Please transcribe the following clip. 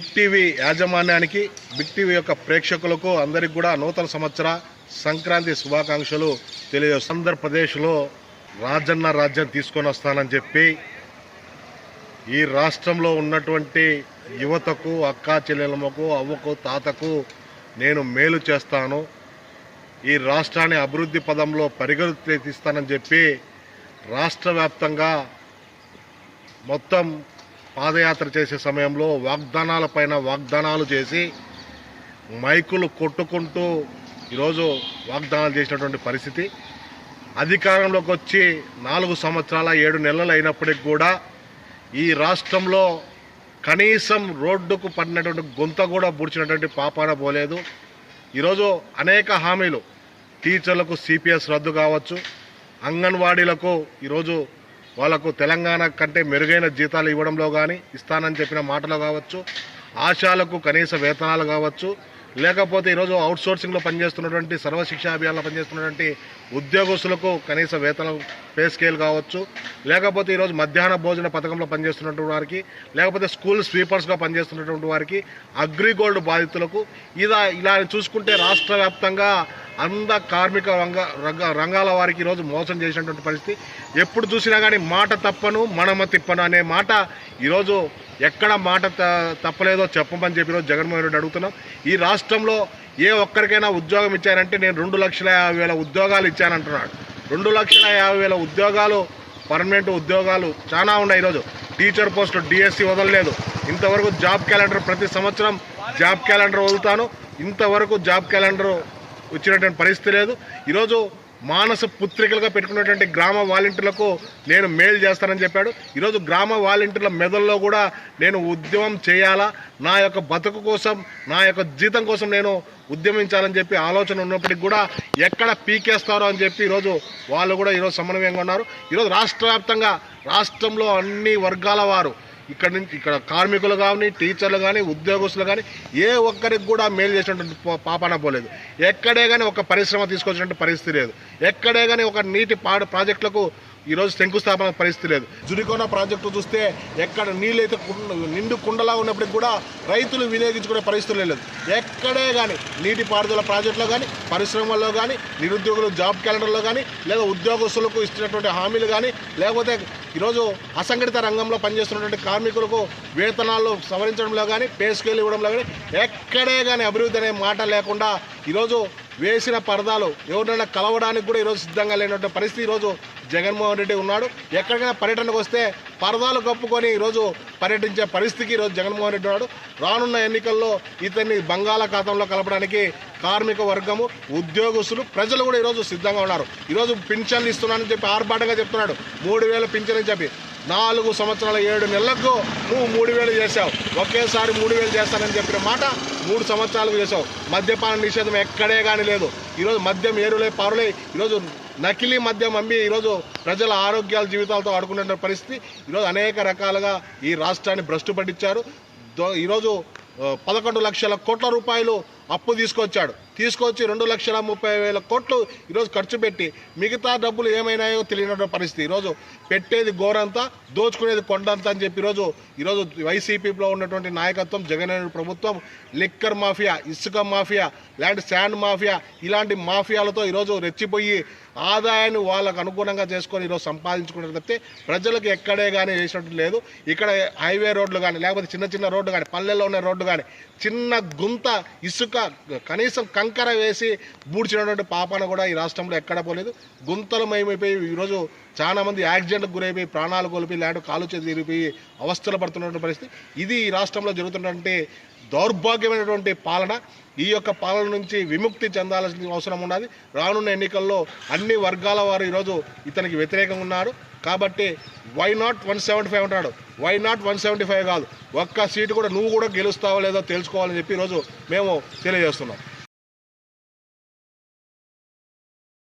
Big TV యాజమాన్యానికి, big TV యొక్క ప్రేక్షకులకు అందరికి కూడా నూతన సంవత్సర సంక్రాంతి శుభాకాంక్షలు తెలియజేస్తాను. ఆంధ్రప్రదేశ్లో రాజన్న రాజ్యం తీసుకొని వస్తానని చెప్పి ఈ రాష్ట్రంలో ఉన్నటువంటి యువతకు, అక్కా చెల్లెలమ్మకు, అవ్వకు, తాతకు నేను మేలు చేస్తాను, ఈ రాష్ట్రాన్ని అభివృద్ధి పదంలో పరిగెత్తిస్తానని చెప్పి రాష్ట్ర వ్యాప్తంగా మొత్తం పాదయాత్ర చేసే సమయంలో వాగ్దానాలపైన వాగ్దానాలు చేసి మైకులు కొట్టుకుంటూ ఈరోజు వాగ్దానాలు చేసినటువంటి పరిస్థితి. అధికారంలోకి వచ్చి 4 సంవత్సరాల 7 నెలలు అయినప్పటికి కూడా ఈ రాష్ట్రంలో కనీసం రోడ్డుకు పడినటువంటి గొంత కూడా పూడ్చినటువంటి పాపాన పోలేదు. ఈరోజు అనేక హామీలు, టీచర్లకు సిపిఎస్ రద్దు కావచ్చు, అంగన్వాడీలకు ఈరోజు వాళ్లకు తెలంగాణ కంటే మెరుగైన జీతాలు ఇవ్వడంలో కానీ ఇస్తానని చెప్పిన మాటలు కావచ్చు, ఆశాలకు కనీస వేతనాలు కావచ్చు, లేకపోతే ఈరోజు అవుట్సోర్సింగ్లో పనిచేస్తున్నటువంటి సర్వశిక్షా అభియాన్లో పనిచేస్తున్నటువంటి ఉద్యోగస్తులకు కనీస వేతనం పే స్కేల్ కావచ్చు, లేకపోతే ఈరోజు మధ్యాహ్న భోజన పథకంలో పనిచేస్తున్నటువంటి వారికి, లేకపోతే స్కూల్ స్వీపర్స్గా పనిచేస్తున్నటువంటి వారికి, అగ్రిగోల్డ్ బాధితులకు, ఇలా చూసుకుంటే రాష్ట్ర వ్యాప్తంగా అంద కార్మిక రంగాల వారికి ఈరోజు మోసం చేసినటువంటి పరిస్థితి. ఎప్పుడు చూసినా కానీ మాట తప్పను మనమ తిప్పను అనే మాట ఈరోజు ఎక్కడ మాట తప్పలేదో చెప్పమని చెప్పి ఈరోజు జగన్మోహన్ రెడ్డి అడుగుతున్నాం. ఈ రాష్ట్రంలో ఏ ఒక్కరికైనా ఉద్యోగం ఇచ్చారంటే నేను 2,50,000 ఉద్యోగాలు ఇచ్చానంటున్నాడు. 2,50,000 ఉద్యోగాలు, పర్మనెంట్ ఉద్యోగాలు చాలా ఉన్నాయి. ఈరోజు టీచర్ పోస్టు డిఎస్సి వదలలేదు. ఇంతవరకు జాబ్ క్యాలెండర్, ప్రతి సంవత్సరం జాబ్ క్యాలెండర్ వదులుతాను, ఇంతవరకు జాబ్ క్యాలెండర్ వచ్చినటువంటి పరిస్థితి లేదు. ఈరోజు మానస పుత్రికలుగా పెట్టుకున్నటువంటి గ్రామ వాలంటీర్లకు నేను మేలు చేస్తానని చెప్పాడు. ఈరోజు గ్రామ వాలంటీర్ల మెదల్లో కూడా నేను ఉద్యమం చేయాలా, నా యొక్క బతుకు కోసం, నా యొక్క జీతం కోసం నేను ఉద్యమించాలని చెప్పి ఆలోచన ఉన్నప్పటికీ కూడా ఎక్కడ పీకేస్తారో అని చెప్పి ఈరోజు వాళ్ళు కూడా ఈరోజు సమన్వయంగా ఉన్నారు. ఈరోజు రాష్ట్ర వ్యాప్తంగా రాష్ట్రంలో అన్ని వర్గాల వారు, ఇక్కడ కార్మికులు కానీ, టీచర్లు కానీ, ఉద్యోగస్తులు కానీ ఏ ఒక్కరికి కూడా మేలు చేసినటువంటి పాపాన పోలేదు. ఎక్కడే కానీ ఒక పరిశ్రమ తీసుకొచ్చినటువంటి పరిస్థితి లేదు. ఎక్కడే కానీ ఒక నీటి ప్రాజెక్టులకు ఈరోజు శంకుస్థాపన పరిస్థితి లేదు. జుడికోన ప్రాజెక్టు చూస్తే ఎక్కడ నీళ్ళైతే నిండు కుండలా ఉన్నప్పటికి కూడా రైతులు వినియోగించుకునే పరిస్థితులు లేదు. ఎక్కడే కానీ నీటి పారుదల ప్రాజెక్టులో కానీ, పరిశ్రమల్లో కానీ, నిరుద్యోగులు జాబ్ క్యాలెండర్లో కానీ, లేదా ఉద్యోగస్తులకు ఇచ్చినటువంటి హామీలు కానీ, లేకపోతే ఈరోజు అసంఘటిత రంగంలో పనిచేస్తున్నటువంటి కార్మికులకు వేతనాలు సవరించడంలో కానీ, పే స్కేల్ ఇవ్వడంలో కానీ ఎక్కడే కానీ అభివృద్ధి అనే మాట లేకుండా ఈరోజు వేసిన పరదాలు ఎవరినైనా కలవడానికి కూడా ఈరోజు సిద్ధంగా లేనటువంటి పరిస్థితి ఈరోజు జగన్మోహన్ రెడ్డి ఉన్నాడు. ఎక్కడికైనా పర్యటనకు వస్తే పరదాలు కప్పుకొని ఈరోజు పర్యటించే పరిస్థితికి ఈరోజు జగన్మోహన్ రెడ్డి ఉన్నాడు. రానున్న ఎన్నికల్లో ఇతన్ని బంగాళాఖాతంలో కలపడానికి కార్మిక వర్గము, ఉద్యోగస్తులు, ప్రజలు కూడా ఈరోజు సిద్ధంగా ఉన్నారు. ఈరోజు పింఛన్లు ఇస్తున్నానని చెప్పి ఆర్భాటంగా చెప్తున్నాడు. 3,000 పింఛన్ అని చెప్పి 4 సంవత్సరాల 7 నెలలకు నువ్వు 3,000 చేశావు. ఒకేసారి 3,000 చేస్తానని చెప్పిన మాట 3 సంవత్సరాలకు చేశావు. మద్యపాన నిషేధం ఎక్కడే కానీ లేదు. ఈరోజు మద్యం ఏరులే పారులే, ఈరోజు నకిలీ మద్యం అమ్మి ఈరోజు ప్రజల ఆరోగ్యాల జీవితాలతో ఆడుకునే పరిస్థితి. ఈరోజు అనేక రకాలుగా ఈ రాష్ట్రాన్ని భ్రష్టు పట్టించారు. ఈరోజు 11 లక్షల కోట్ల రూపాయలు అప్పు తీసుకొచ్చి 2,30,000 కోట్లు ఈరోజు ఖర్చు పెట్టి మిగతా డబ్బులు ఏమైనాయో తెలియని పరిస్థితి. ఈరోజు పెట్టేది గోరంతా, దోచుకునేది కొండంతా అని చెప్పి ఈరోజు వైసీపీలో ఉన్నటువంటి నాయకత్వం, జగన్ ప్రభుత్వం లిక్కర్ మాఫియా, ఇసుక మాఫియా, ల్యాండ్ శాండ్ మాఫియా, ఇలాంటి మాఫియాలతో ఈరోజు రెచ్చిపోయి ఆదాయాన్ని వాళ్ళకు అనుగుణంగా చేసుకొని ఈరోజు సంపాదించుకునే తప్పితే ప్రజలకు ఎక్కడే కానీ చేసినట్టు లేదు. ఇక్కడ హైవే రోడ్లు కానీ, లేకపోతే చిన్న రోడ్డు కానీ, పల్లెల్లో ఉన్న రోడ్డు కానీ, చిన్న గుంత ఇసుక కనీసం కంకర వేసి బూడ్చినటువంటి పాపాన కూడా ఈ రాష్ట్రంలో ఎక్కడ పోలేదు. గుంతలు మయమైపోయి ఈరోజు చాలా మంది యాక్సిడెంట్లకు గురైపోయి ప్రాణాలు కోల్పోయి, లేదంటే కాలు చేతి తిరిగిపోయి అవస్థలు పడుతున్నటువంటి పరిస్థితి. ఇది ఈ రాష్ట్రంలో జరుగుతున్నటువంటి దౌర్భాగ్యమైనటువంటి పాలన. ఈ యొక్క పాలన నుంచి విముక్తి చెందాల్సిన అవసరం ఉన్నది. రానున్న ఎన్నికల్లో అన్ని వర్గాల వారు ఈరోజు ఇతనికి వ్యతిరేకంగా ఉన్నారు. కాబట్టి వై నాట్ 175 అంటాడు. వై నాట్ 175 కాదు, ఒక్క సీటు కూడా నువ్వు కూడా గెలుస్తావో లేదో తెలుసుకోవాలని చెప్పి ఈరోజు మేము తెలియజేస్తున్నాం.